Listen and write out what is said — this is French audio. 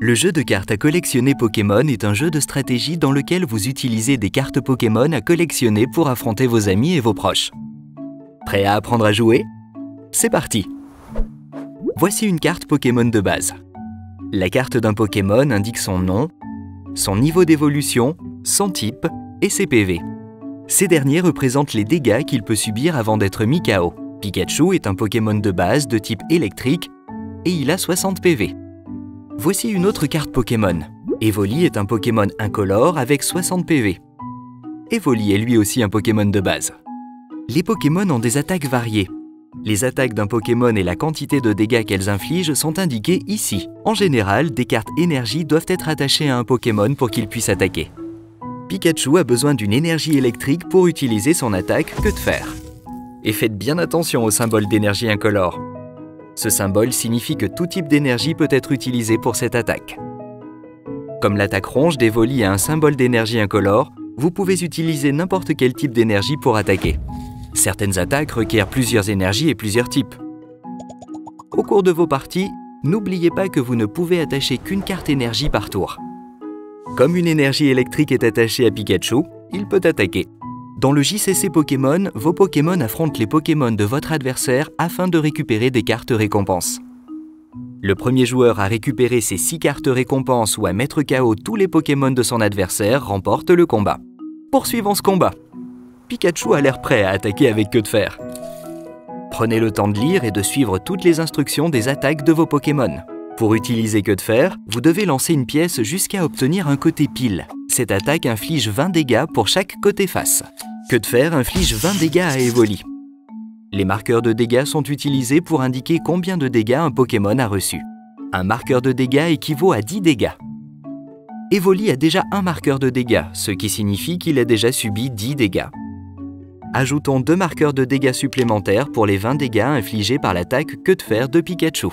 Le jeu de cartes à collectionner Pokémon est un jeu de stratégie dans lequel vous utilisez des cartes Pokémon à collectionner pour affronter vos amis et vos proches. Prêt à apprendre à jouer? C'est parti! Voici une carte Pokémon de base. La carte d'un Pokémon indique son nom, son niveau d'évolution, son type et ses PV. Ces derniers représentent les dégâts qu'il peut subir avant d'être mis KO. Pikachu est un Pokémon de base de type électrique et il a 60 PV. Voici une autre carte Pokémon. Evoli est un Pokémon incolore avec 60 PV. Evoli est lui aussi un Pokémon de base. Les Pokémon ont des attaques variées. Les attaques d'un Pokémon et la quantité de dégâts qu'elles infligent sont indiquées ici. En général, des cartes énergie doivent être attachées à un Pokémon pour qu'il puisse attaquer. Pikachu a besoin d'une énergie électrique pour utiliser son attaque Que de Fer. Et faites bien attention au symbole d'énergie incolore. Ce symbole signifie que tout type d'énergie peut être utilisé pour cette attaque. Comme l'attaque ronge d'Evoli a un symbole d'énergie incolore, vous pouvez utiliser n'importe quel type d'énergie pour attaquer. Certaines attaques requièrent plusieurs énergies et plusieurs types. Au cours de vos parties, n'oubliez pas que vous ne pouvez attacher qu'une carte énergie par tour. Comme une énergie électrique est attachée à Pikachu, il peut attaquer. Dans le JCC Pokémon, vos Pokémon affrontent les Pokémon de votre adversaire afin de récupérer des cartes récompenses. Le premier joueur à récupérer ces 6 cartes récompenses ou à mettre KO tous les Pokémon de son adversaire remporte le combat. Poursuivons ce combat. Pikachu a l'air prêt à attaquer avec Que de Fer. Prenez le temps de lire et de suivre toutes les instructions des attaques de vos Pokémon. Pour utiliser Que de Fer, vous devez lancer une pièce jusqu'à obtenir un côté pile. Cette attaque inflige 20 dégâts pour chaque côté face. Que de Fer inflige 20 dégâts à Evoli. Les marqueurs de dégâts sont utilisés pour indiquer combien de dégâts un Pokémon a reçu. Un marqueur de dégâts équivaut à 10 dégâts. Evoli a déjà un marqueur de dégâts, ce qui signifie qu'il a déjà subi 10 dégâts. Ajoutons 2 marqueurs de dégâts supplémentaires pour les 20 dégâts infligés par l'attaque Que de Fer de Pikachu.